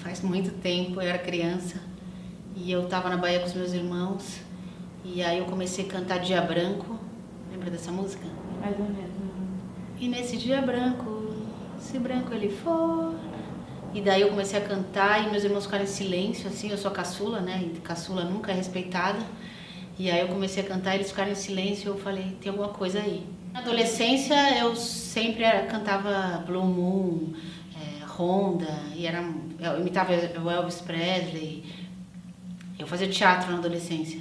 faz muito tempo, eu era criança e eu tava na Bahia com os meus irmãos e aí eu comecei a cantar Dia Branco. Lembra dessa música? Mais ou menos. E nesse dia branco, se branco ele for... E daí eu comecei a cantar e meus irmãos ficaram em silêncio, assim, eu sou a caçula, né? E caçula nunca é respeitada. E aí eu comecei a cantar, eles ficaram em silêncio e eu falei, tem alguma coisa aí. Na adolescência eu sempre cantava Blue Moon, Honda, eu imitava o Elvis Presley. Eu fazia teatro na adolescência.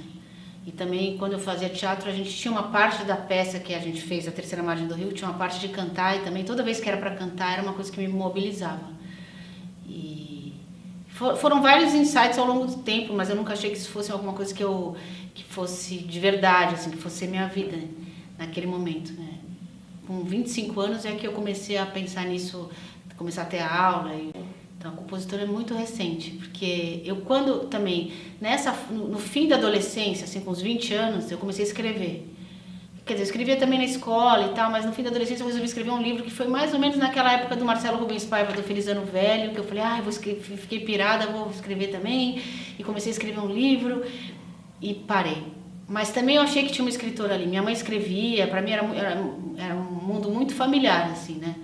E também quando eu fazia teatro a gente tinha uma parte da peça que a gente fez, a Terceira Margem do Rio, tinha uma parte de cantar e também toda vez que era para cantar era uma coisa que me mobilizava. E foram vários insights ao longo do tempo, mas eu nunca achei que isso fosse alguma coisa que fosse de verdade, assim, que fosse minha vida naquele momento, né? Com 25 anos é que eu comecei a pensar nisso, começar a ter aula. Então a compositora é muito recente, porque eu quando também, no fim da adolescência, assim, com uns 20 anos, eu comecei a escrever. Quer dizer, eu escrevia também na escola e tal, mas no fim da adolescência eu resolvi escrever um livro que foi mais ou menos naquela época do Marcelo Rubens Paiva, do Feliz Ano Velho, que eu falei, fiquei pirada, vou escrever também, e comecei a escrever um livro e parei. Mas também eu achei que tinha uma escritora ali, minha mãe escrevia, pra mim era um mundo muito familiar, assim, né?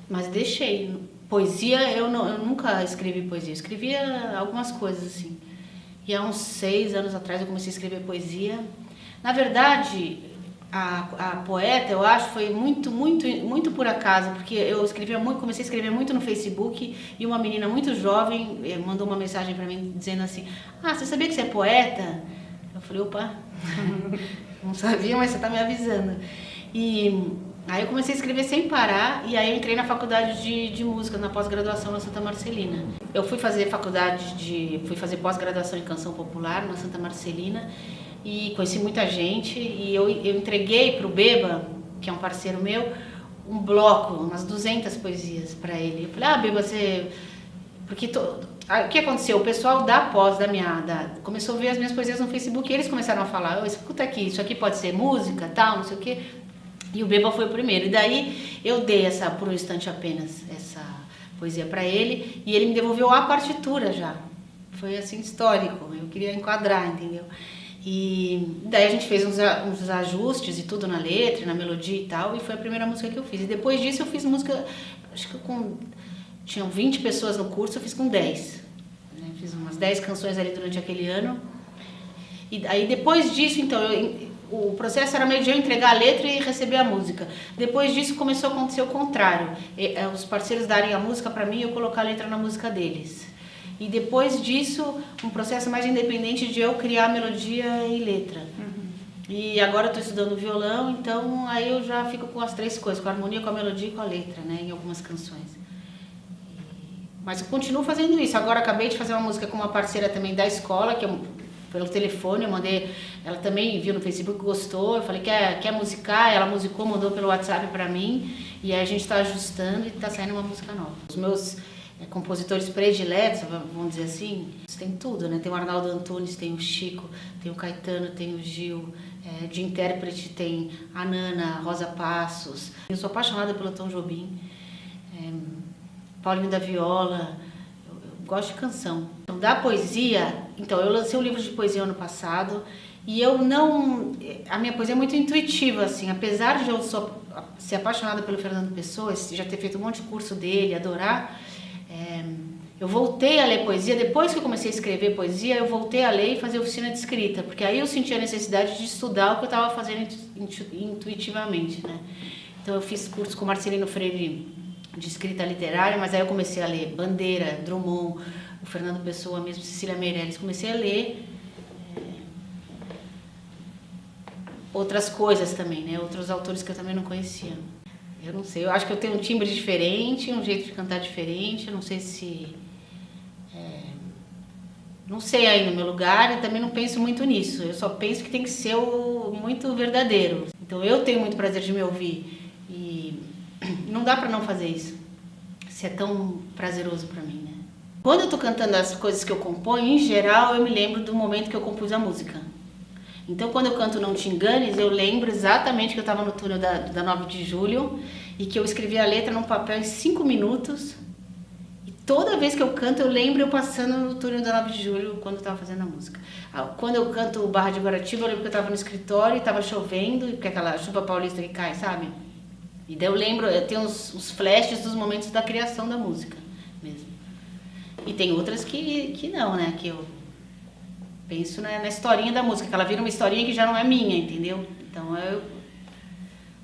Mas deixei. Poesia, eu nunca escrevi poesia, eu escrevia algumas coisas, assim. E há uns 6 anos atrás eu comecei a escrever poesia. Na verdade, a poeta, eu acho, foi muito, muito, muito por acaso, porque eu comecei a escrever muito no Facebook e uma menina muito jovem mandou uma mensagem para mim dizendo assim, você sabia que você é poeta? Eu falei, opa, não sabia, mas você está me avisando. E aí eu comecei a escrever sem parar e aí eu entrei na faculdade de música, na pós-graduação na Santa Marcelina. Eu fui fazer pós-graduação em canção popular na Santa Marcelina e conheci muita gente e eu entreguei para o Beba, que é um parceiro meu, um bloco, umas 200 poesias para ele. Eu falei, Beba, você... Porque o que aconteceu? O pessoal da pós, começou a ver as minhas poesias no Facebook e eles começaram a falar, escuta aqui, isso aqui pode ser música, tal, não sei o quê. E o Beba foi o primeiro. E daí eu dei por um instante apenas essa poesia para ele e ele me devolveu a partitura já. Foi assim histórico, eu queria enquadrar, entendeu? E daí a gente fez uns ajustes e tudo na letra, na melodia e tal, e foi a primeira música que eu fiz. E depois disso eu fiz música, acho que tinham 20 pessoas no curso, eu fiz com 10. Né? Fiz umas 10 canções ali durante aquele ano. E aí depois disso, então, o processo era meio de eu entregar a letra e receber a música. Depois disso começou a acontecer o contrário. Os parceiros darem a música para mim e eu colocar a letra na música deles. E depois disso, um processo mais independente de eu criar melodia e letra. Uhum. E agora eu estou estudando violão, então aí eu já fico com as 3 coisas, com a harmonia, com a melodia e com a letra, né, em algumas canções. Mas eu continuo fazendo isso. Agora acabei de fazer uma música com uma parceira também da escola, que pelo telefone, eu mandei, ela também viu no Facebook, gostou, eu falei, quer musicar? Ela musicou, mandou pelo WhatsApp pra mim, e aí a gente tá ajustando e tá saindo uma música nova. Os meus compositores prediletos, vamos dizer assim, tem tudo, né? Tem o Arnaldo Antunes, tem o Chico, tem o Caetano, tem o Gil, de intérprete tem a Nana, a Rosa Passos. Eu sou apaixonada pelo Tom Jobim, Paulinho da Viola. Gosto de canção. Da poesia, então, eu lancei um livro de poesia ano passado e a minha poesia é muito intuitiva, assim, apesar de eu ser apaixonada pelo Fernando Pessoa, já ter feito um monte de curso dele, adorar, eu voltei a ler poesia, depois que eu comecei a escrever poesia, eu voltei a ler e fazer oficina de escrita, porque aí eu senti a necessidade de estudar o que eu estava fazendo intuitivamente, né? Então eu fiz curso com Marcelino Freire de escrita literária, mas aí eu comecei a ler Bandeira, Drummond, o Fernando Pessoa mesmo, Cecília Meirelles, comecei a ler outras coisas também, né? Outros autores que eu também não conhecia. Eu não sei, eu acho que eu tenho um timbre diferente, um jeito de cantar diferente, eu não sei se... não sei aí no meu lugar e também não penso muito nisso, eu só penso que tem que ser muito verdadeiro. Então eu tenho muito prazer de me ouvir e não dá pra não fazer isso, se é tão prazeroso pra mim, né? Quando eu tô cantando as coisas que eu componho, em geral eu me lembro do momento que eu compus a música. Então quando eu canto Não Te Enganes, eu lembro exatamente que eu estava no túnel da 9 de julho e que eu escrevi a letra num papel em 5 minutos toda vez que eu canto, eu lembro eu passando no túnel da 9 de julho, quando eu tava fazendo a música. Quando eu canto o Barra de Guaratiba, eu lembro que eu tava no escritório e tava chovendo, porque é aquela chuva paulista que cai, sabe? E daí eu lembro, eu tenho uns flashes dos momentos da criação da música mesmo. E tem outras que não, né? Que eu penso na historinha da música, que ela vira uma historinha que já não é minha, entendeu? Então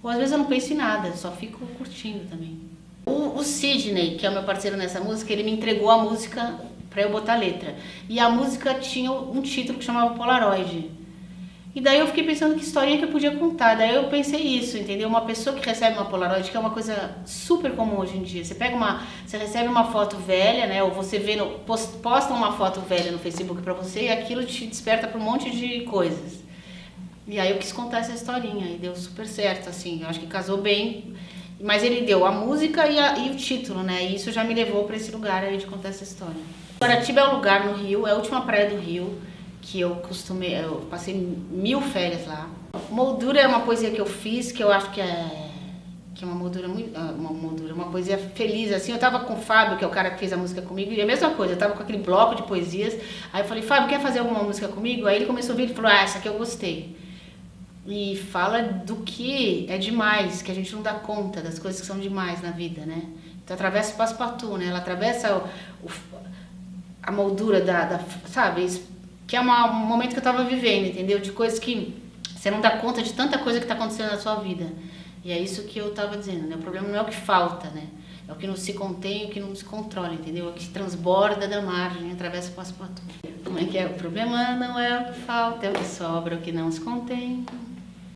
ou às vezes eu não penso em nada, só fico curtindo também. O Sidney, que é o meu parceiro nessa música, ele me entregou a música pra eu botar letra. E a música tinha um título que chamava Polaroid. E daí eu fiquei pensando que historinha que eu podia contar. Daí eu pensei isso, entendeu? Uma pessoa que recebe uma Polaroid, que é uma coisa super comum hoje em dia. Você recebe uma foto velha, né? Ou você posta uma foto velha no Facebook pra você e aquilo te desperta pra um monte de coisas. E aí eu quis contar essa historinha e deu super certo, assim. Eu acho que casou bem. Mas ele deu a música e o título, né? E isso já me levou pra esse lugar aí de contar essa história. Guaratiba é o lugar no Rio, é a última praia do Rio, que eu passei 1000 férias lá. Moldura é uma poesia que eu fiz, que eu acho que é uma moldura uma poesia feliz, assim. Eu tava com o Fábio, que é o cara que fez a música comigo, e a mesma coisa, eu tava com aquele bloco de poesias. Aí eu falei, Fábio, quer fazer alguma música comigo? Aí ele começou a ouvir e falou, essa aqui eu gostei. E fala do que é demais, que a gente não dá conta das coisas que são demais na vida, né? Então atravessa o Passepartout, né? Ela atravessa a moldura sabe? Que é um momento que eu tava vivendo, entendeu? De coisas que você não dá conta de tanta coisa que tá acontecendo na sua vida. E é isso que eu tava dizendo, né? O problema não é o que falta, né? É o que não se contém, o que não se controla, entendeu? É o que transborda da margem, atravessa o Passepartout. Como é que é? O problema não é o que falta, é o que sobra, o que não se contém.